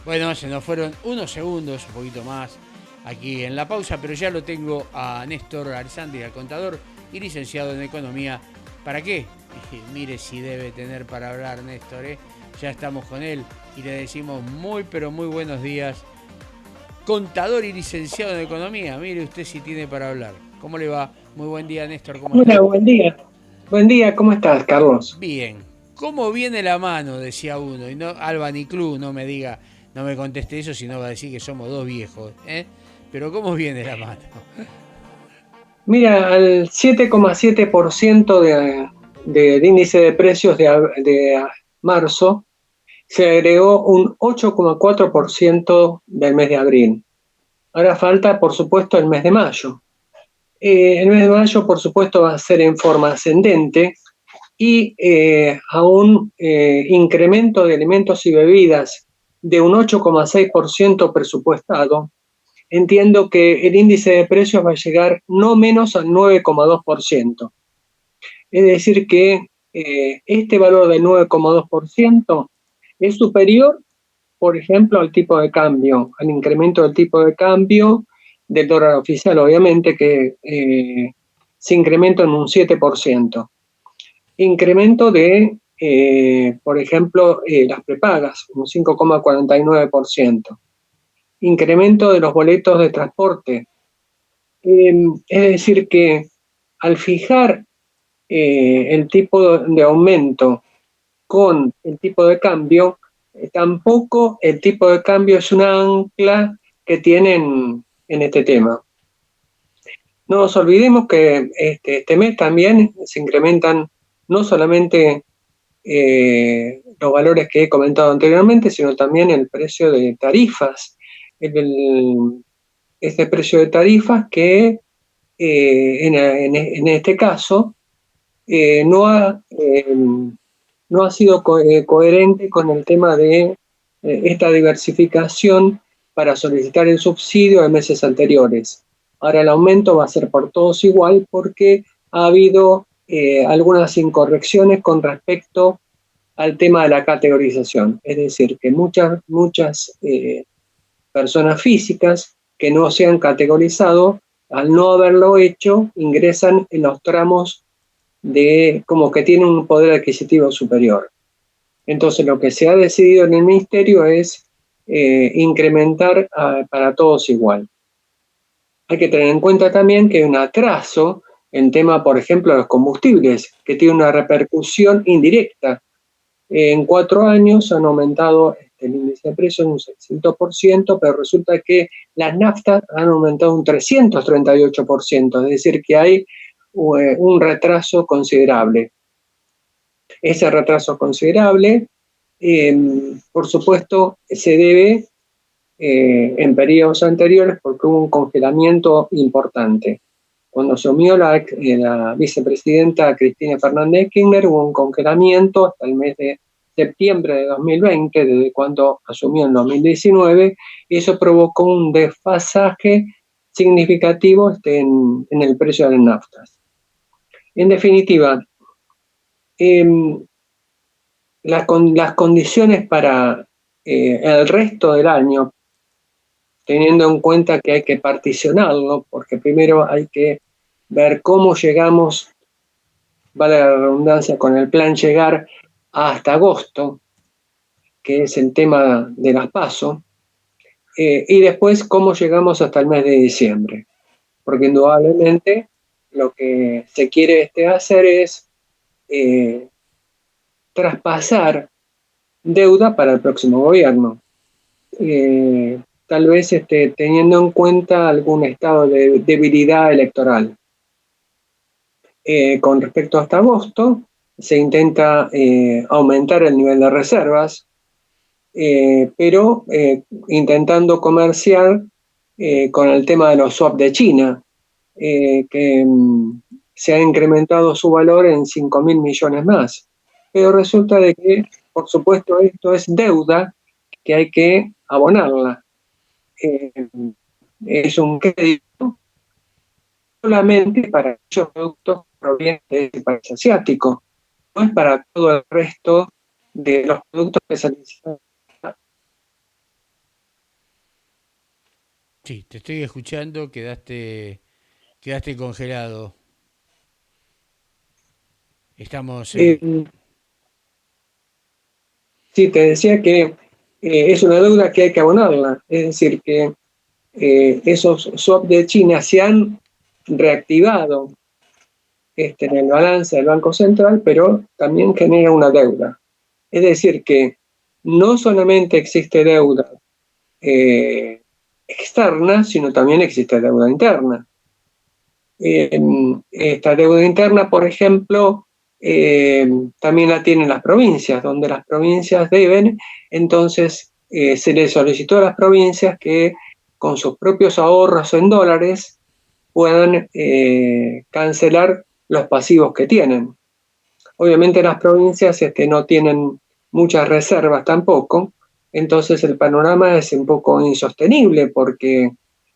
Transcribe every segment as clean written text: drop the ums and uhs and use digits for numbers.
Bueno, se nos fueron unos segundos, un poquito más, aquí en la pausa, pero ya lo tengo a Néstor Arzandi, al contador y licenciado en Economía. ¿Para qué? Mire si debe tener para hablar Néstor, ¿eh? Ya estamos con él y le decimos muy, pero muy buenos días. Contador y licenciado en Economía, mire usted si tiene para hablar. ¿Cómo le va? Muy buen día, Néstor, ¿cómo Hola, está? buen día. Buen día, ¿cómo estás, Carlos? Bien. ¿Cómo viene la mano? Decía uno. Y no, Alba ni Club no me diga, no me conteste eso, sino va a decir que somos dos viejos. ¿Eh? Pero ¿cómo viene la mano? Mira, al 7,7% del índice de precios de marzo se agregó un 8,4% del mes de abril. Ahora falta, por supuesto, el mes de mayo. El mes de mayo, por supuesto, va a ser en forma ascendente y a un incremento de alimentos y bebidas de un 8,6% presupuestado. Entiendo que el índice de precios va a llegar no menos al 9,2%. Es decir, que este valor del 9,2% es superior, por ejemplo, al tipo de cambio, al incremento del tipo de cambio del dólar oficial, obviamente, que se incrementa en un 7%. Incremento de, por ejemplo, las prepagas, un 5,49%. Incremento de los boletos de transporte. Es decir, que al fijar el tipo de aumento con el tipo de cambio, tampoco el tipo de cambio es una ancla que tienen en este tema. No nos olvidemos que este mes también se incrementan no solamente los valores que he comentado anteriormente, sino también el precio de tarifas. Este precio de tarifas que en este caso no ha sido coherente con el tema de esta diversificación para solicitar el subsidio de meses anteriores. Ahora el aumento va a ser por todos igual porque ha habido algunas incorrecciones con respecto al tema de la categorización. Es decir, que muchas personas físicas que no se han categorizado, al no haberlo hecho, ingresan en los tramos de como que tienen un poder adquisitivo superior. Entonces, lo que se ha decidido en el ministerio es incrementar para todos igual. Hay que tener en cuenta también que hay un atraso en tema, por ejemplo, de los combustibles, que tiene una repercusión indirecta. En 4 años han aumentado el índice de precios en un 600%, pero resulta que las naftas han aumentado un 338%, es decir, que hay un retraso considerable. Ese retraso considerable, por supuesto, se debe en periodos anteriores porque hubo un congelamiento importante. Cuando asumió la vicepresidenta Cristina Fernández de Kirchner, hubo un congelamiento hasta el mes de septiembre de 2020, desde cuando asumió en 2019, y eso provocó un desfasaje significativo en el precio de las naftas. En definitiva, eh, las condiciones para el resto del año, teniendo en cuenta que hay que particionarlo, porque primero hay que ver cómo llegamos, vale la redundancia, con el plan llegar hasta agosto, que es el tema de las PASO, y después cómo llegamos hasta el mes de diciembre, porque indudablemente lo que se quiere hacer es eh, traspasar deuda para el próximo gobierno. Tal vez teniendo en cuenta algún estado de debilidad electoral. Con respecto hasta agosto, se intenta aumentar el nivel de reservas, pero intentando comerciar con el tema de los swap de China, que se ha incrementado su valor en 5.000 millones más. Pero resulta de que, por supuesto, esto es deuda que hay que abonarla. Eh, es un crédito solamente para aquellos productos provenientes del país asiático, no es para todo el resto de los productos que se necesitan. Sí, te estoy escuchando, quedaste congelado. Estamos, Eh, sí, te decía que es una deuda que hay que abonarla, es decir, que esos swaps de China se han reactivado en el balance del Banco Central, pero también genera una deuda. Es decir, que no solamente existe deuda eh, externa, sino también existe deuda interna. Esta deuda interna, por ejemplo, también la tienen las provincias, donde las provincias deben, entonces se les solicitó a las provincias que con sus propios ahorros en dólares puedan cancelar los pasivos que tienen. Obviamente las provincias no tienen muchas reservas tampoco, entonces el panorama es un poco insostenible porque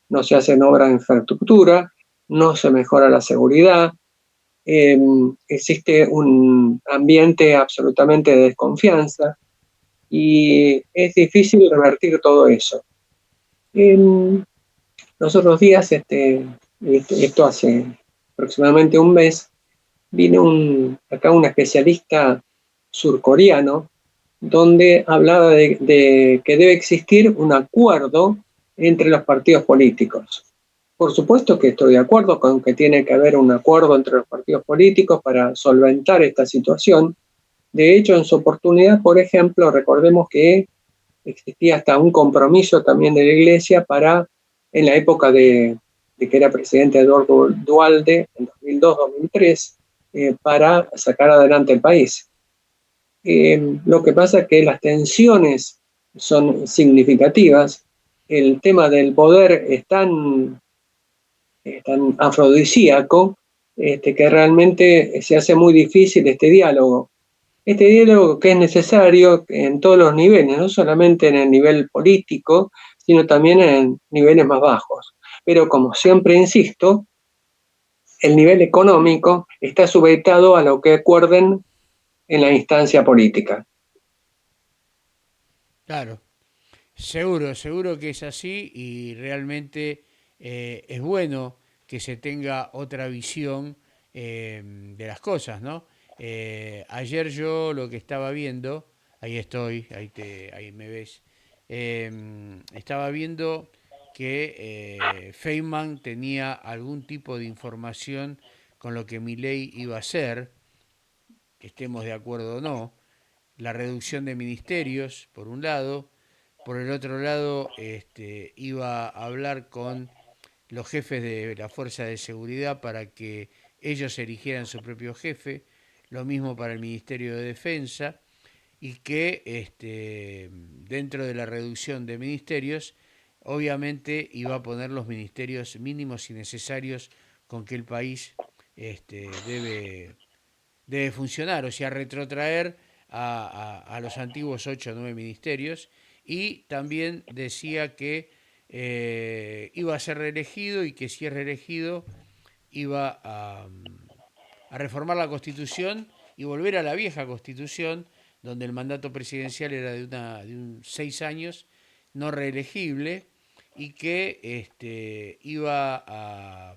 no se hacen obras de infraestructura, no se mejora la seguridad, eh, existe un ambiente absolutamente de desconfianza y es difícil revertir todo eso. Los otros días, esto hace aproximadamente un mes, vino acá un especialista surcoreano donde hablaba de que debe existir un acuerdo entre los partidos políticos. Por supuesto que estoy de acuerdo con que tiene que haber un acuerdo entre los partidos políticos para solventar esta situación. De hecho, en su oportunidad, por ejemplo, recordemos que existía hasta un compromiso también de la Iglesia para, en la época de que era presidente Eduardo Dualde, en 2002-2003, para sacar adelante el país. Lo que pasa es que las tensiones son significativas, el tema del poder es tan afrodisíaco que realmente se hace muy difícil este diálogo. Este diálogo que es necesario en todos los niveles, no solamente en el nivel político, sino también en niveles más bajos. Pero como siempre insisto, el nivel económico está sujetado a lo que acuerden en la instancia política. claro, seguro, seguro que es así y realmente es bueno que se tenga otra visión de las cosas, ¿no? Ayer yo lo que estaba viendo, ahí estoy, ahí me ves, estaba viendo que Feynman tenía algún tipo de información con lo que Milei iba a hacer, estemos de acuerdo o no, la reducción de ministerios, por un lado. Por el otro lado, iba a hablar con los jefes de la Fuerza de Seguridad para que ellos eligieran su propio jefe. Lo mismo para el Ministerio de Defensa. Y que dentro de la reducción de ministerios, obviamente iba a poner los ministerios mínimos y necesarios con que el país debe funcionar, o sea, retrotraer a los antiguos 8 o 9 ministerios, y también decía que iba a ser reelegido y que si es reelegido iba a reformar la constitución y volver a la vieja constitución, donde el mandato presidencial era de 6 años, no reelegible, y que iba a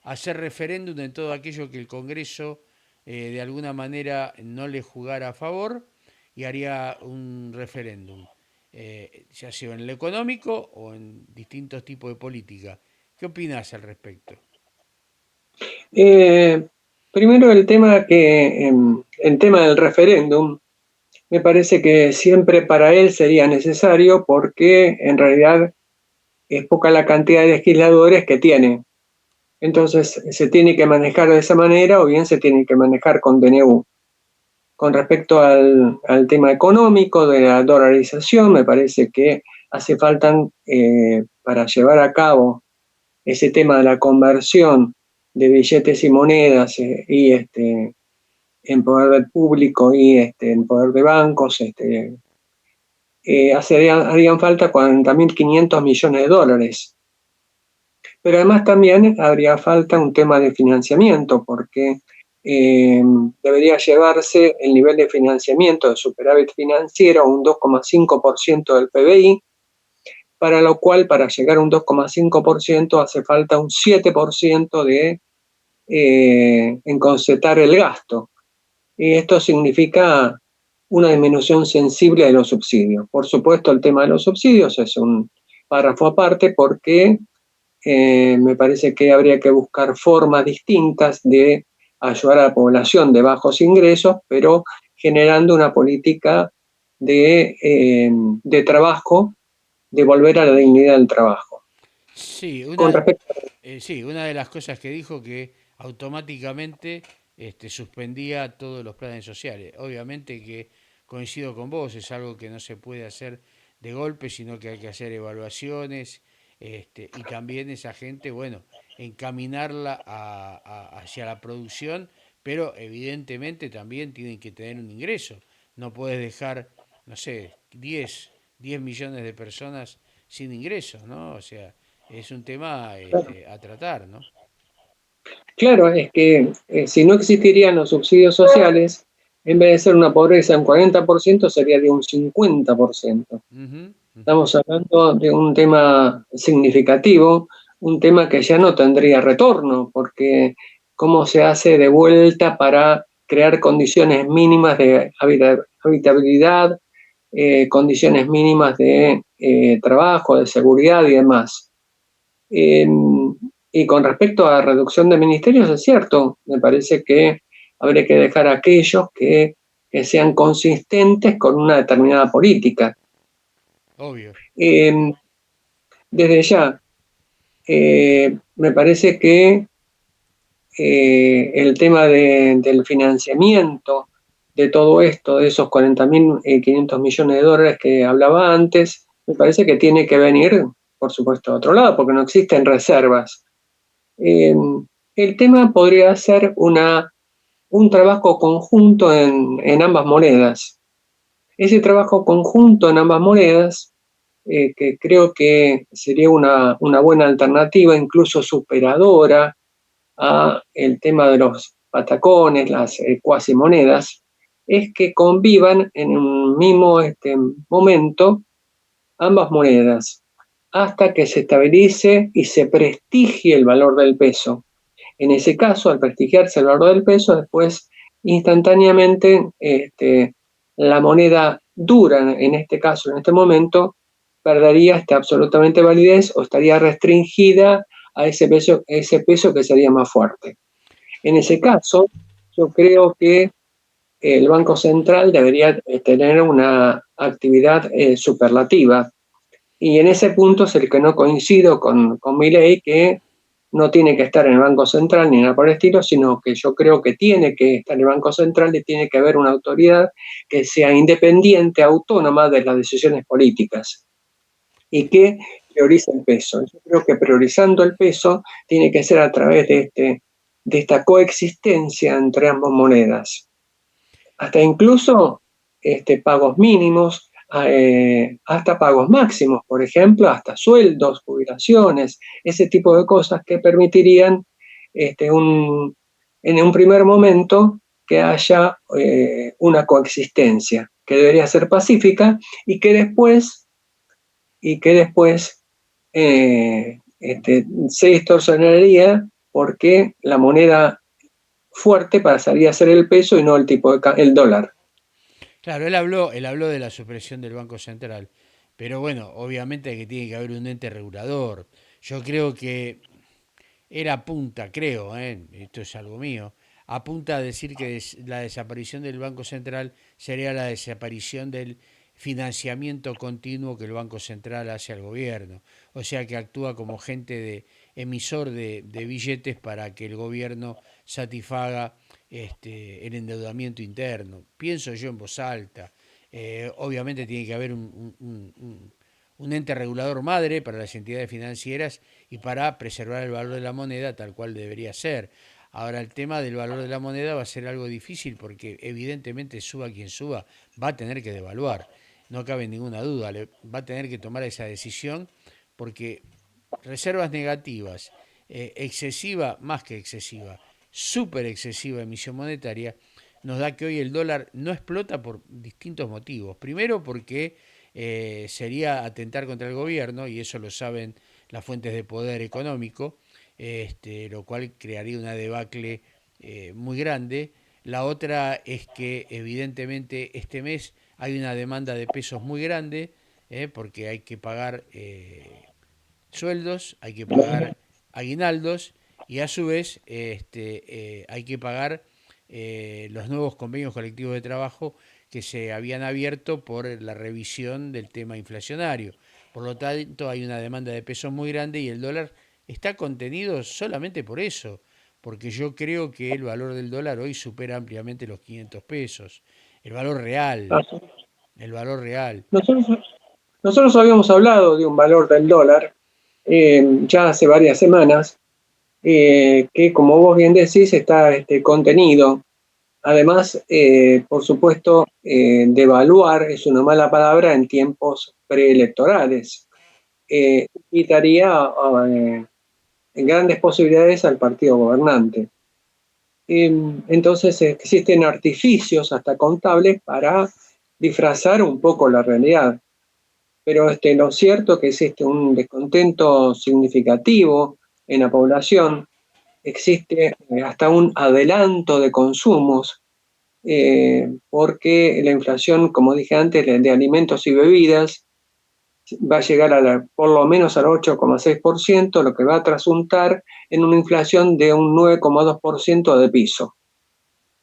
hacer referéndum en todo aquello que el Congreso de alguna manera no le jugara a favor, y haría un referéndum, ya sea en el económico o en distintos tipos de política. ¿Qué opinas al respecto? Eh, Primero el tema del referéndum, me parece que siempre para él sería necesario porque en realidad es poca la cantidad de legisladores que tiene. Entonces se tiene que manejar de esa manera o bien se tiene que manejar con DNU. Con respecto al tema económico de la dolarización, me parece que hace falta para llevar a cabo ese tema de la conversión de billetes y monedas en poder del público y en poder de bancos, harían falta 40.500 millones de dólares. Pero además también habría falta un tema de financiamiento, porque debería llevarse el nivel de financiamiento de superávit financiero a un 2,5% del PBI para lo cual para llegar a un 2,5% hace falta un 7% en concetar el gasto. Y esto significa una disminución sensible de los subsidios. Por supuesto, el tema de los subsidios es un párrafo aparte porque me parece que habría que buscar formas distintas de ayudar a la población de bajos ingresos, pero generando una política de trabajo, de volver a la dignidad del trabajo. Sí, Con respecto sí, una de las cosas que dijo que automáticamente suspendía todos los planes sociales. Obviamente que coincido con vos, es algo que no se puede hacer de golpe, sino que hay que hacer evaluaciones, y también esa gente, bueno, encaminarla hacia la producción, pero evidentemente también tienen que tener un ingreso. No puedes dejar, no sé, 10 millones de personas sin ingresos, ¿no? O sea, es un tema a tratar, ¿no? claro, es que si no existirían los subsidios sociales, en vez de ser una pobreza de un 40%, sería de un 50%. Ujú, ujú. Estamos hablando de un tema significativo, un tema que ya no tendría retorno, porque cómo se hace de vuelta para crear condiciones mínimas de habitabilidad, condiciones mínimas de trabajo, de seguridad y demás. Eh, y con respecto a reducción de ministerios, es cierto, me parece que habría que dejar a aquellos que sean consistentes con una determinada política. Obvio. Eh, Desde ya, me parece que el tema del financiamiento de todo esto, de esos 40.500 millones de dólares que hablaba antes, me parece que tiene que venir, por supuesto, de otro lado, porque no existen reservas. Eh, el tema podría ser un trabajo conjunto en ambas monedas. Ese trabajo conjunto en ambas monedas, que creo que sería una buena alternativa, incluso superadora a el tema de los patacones, las cuasimonedas, es que convivan en un mismo momento ambas monedas, hasta que se estabilice y se prestigie el valor del peso. En ese caso, al prestigiarse el valor del peso, después instantáneamente la moneda dura, en este caso, en este momento, perdería absolutamente validez o estaría restringida a ese peso que sería más fuerte. En ese caso, yo creo que el Banco Central debería tener una actividad superlativa. Y en ese punto es el que no coincido con mi ley, que no tiene que estar en el Banco Central ni nada por el estilo, sino que yo creo que tiene que estar en el Banco Central y tiene que haber una autoridad que sea independiente, autónoma de las decisiones políticas y que priorice el peso. Yo creo que priorizando el peso tiene que ser a través de esta coexistencia entre ambas monedas. Hasta incluso pagos mínimos, hasta pagos máximos, por ejemplo, hasta sueldos, jubilaciones, ese tipo de cosas que permitirían este, un, en un primer momento que haya una coexistencia que debería ser pacífica y que después se distorsionaría porque la moneda fuerte pasaría a ser el peso y no el tipo el dólar. Claro, él habló de la supresión del Banco Central, pero bueno, obviamente que tiene que haber un ente regulador. Yo creo que él apunta, creo, esto es algo mío, apunta a decir que la desaparición del Banco Central sería la desaparición del financiamiento continuo que el Banco Central hace al gobierno. O sea que actúa como gente de emisor de billetes para que el gobierno satisfaga el endeudamiento interno. Pienso yo en voz alta. Obviamente tiene que haber un ente regulador madre para las entidades financieras y para preservar el valor de la moneda tal cual debería ser. Ahora el tema del valor de la moneda va a ser algo difícil porque evidentemente suba quien suba, va a tener que devaluar. No cabe ninguna duda, va a tener que tomar esa decisión porque reservas negativas, excesiva, más que excesiva, súper excesiva emisión monetaria, nos da que hoy el dólar no explota por distintos motivos. Primero porque sería atentar contra el gobierno, y eso lo saben las fuentes de poder económico, lo cual crearía una debacle muy grande. La otra es que evidentemente este mes hay una demanda de pesos muy grande, porque hay que pagar sueldos, hay que pagar aguinaldos y a su vez hay que pagar los nuevos convenios colectivos de trabajo que se habían abierto por la revisión del tema inflacionario. Por lo tanto, hay una demanda de pesos muy grande y el dólar está contenido solamente por eso, porque yo creo que el valor del dólar hoy supera ampliamente los 500 pesos. El valor real, el valor real. Nosotros, nosotros habíamos hablado de un valor del dólar ya hace varias semanas, que como vos bien decís está contenido. Además, por supuesto, devaluar es una mala palabra en tiempos preelectorales. Quitaría grandes posibilidades al partido gobernante. Entonces existen artificios hasta contables para disfrazar un poco la realidad. Pero lo cierto es que existe un descontento significativo en la población, existe hasta un adelanto de consumos, porque la inflación, como dije antes, de alimentos y bebidas va a llegar por lo menos al 8,6%, lo que va a trasuntar en una inflación de un 9,2% de piso.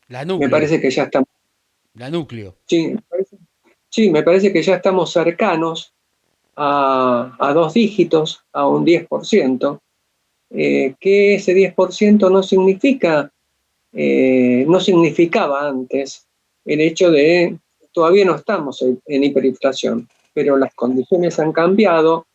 La Me núcleo, parece que ya estamos, la núcleo. sí, sí, me parece que ya estamos cercanos a dos dígitos, a un 10%, que ese 10% no significa, no significaba antes el hecho de, todavía no estamos en hiperinflación, pero las condiciones han cambiado,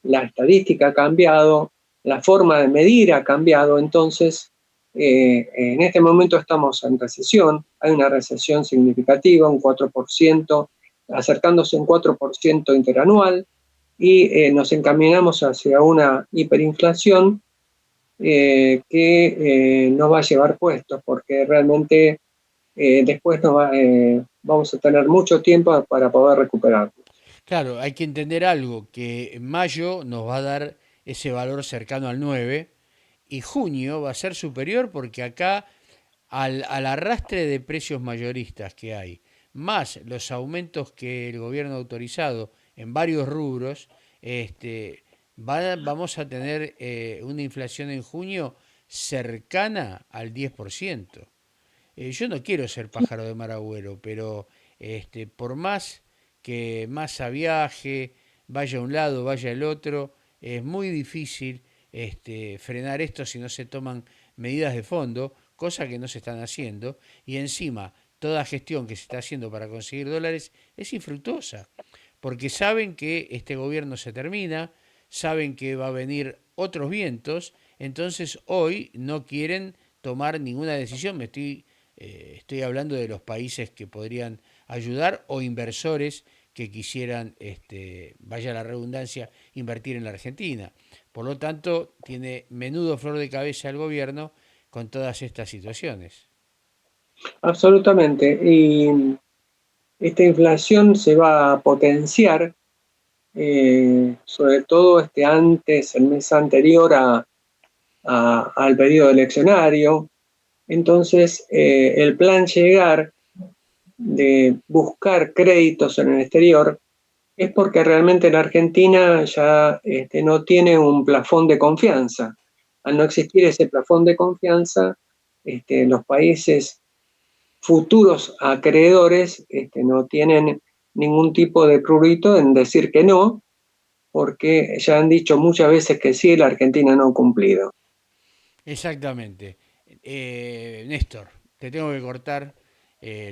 la estadística ha cambiado, la forma de medir ha cambiado, entonces en este momento estamos en recesión, hay una recesión significativa, un 4%, acercándose a un 4% interanual, y nos encaminamos hacia una hiperinflación que nos va a llevar puestos, porque realmente después vamos a tener mucho tiempo para poder recuperar. Claro, hay que entender algo, que en mayo nos va a dar ese valor cercano al 9 y junio va a ser superior porque acá al arrastre de precios mayoristas que hay, más los aumentos que el gobierno ha autorizado en varios rubros, vamos a tener una inflación en junio cercana al 10%. Yo no quiero ser pájaro de mal agüero, pero por más que Massa viaje, vaya a un lado, vaya al otro, es muy difícil frenar esto si no se toman medidas de fondo, cosa que no se están haciendo, y encima toda gestión que se está haciendo para conseguir dólares es infructuosa, porque saben que este gobierno se termina, saben que va a venir otros vientos, entonces hoy no quieren tomar ninguna decisión. Estoy hablando de los países que podrían ayudar o inversores que quisieran, vaya la redundancia, invertir en la Argentina. Por lo tanto, tiene menudo flor de cabeza el gobierno con todas estas situaciones. Absolutamente. Y esta inflación se va a potenciar, sobre todo el mes anterior al periodo eleccionario. Entonces, el plan llegar de buscar créditos en el exterior es porque realmente la Argentina ya no tiene un plafón de confianza. Al no existir ese plafón de confianza, los países futuros acreedores no tienen ningún tipo de prurito en decir que no, porque ya han dicho muchas veces que sí, la Argentina no ha cumplido. Exactamente. Néstor, te tengo que cortar.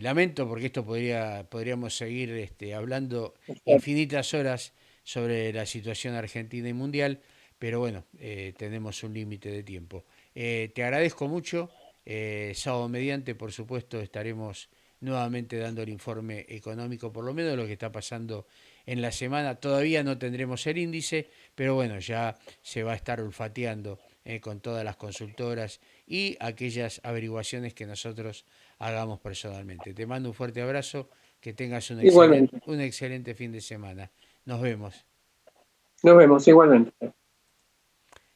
Lamento porque esto podríamos seguir hablando infinitas horas sobre la situación argentina y mundial, pero bueno, tenemos un límite de tiempo. Te agradezco mucho. Sábado mediante, por supuesto, estaremos nuevamente dando el informe económico, por lo menos de lo que está pasando en la semana. Todavía no tendremos el índice, pero bueno, ya se va a estar olfateando con todas las consultoras y aquellas averiguaciones que nosotros hagamos personalmente. Te mando un fuerte abrazo, Que tengas Igualmente. un excelente fin de semana. Nos vemos. Nos vemos, igualmente.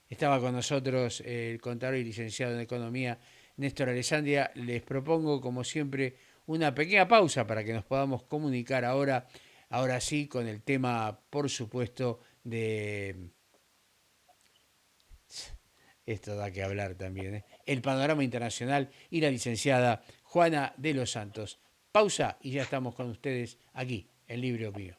Estaba con nosotros el contador y licenciado en Economía, Néstor Alessandria. Les propongo, como siempre, una pequeña pausa para que nos podamos comunicar ahora sí, con el tema, por supuesto, de... Esto da que hablar también, ¿eh? El panorama internacional y la licenciada Juana de los Santos. Pausa y ya estamos con ustedes aquí, en Libre Opinión.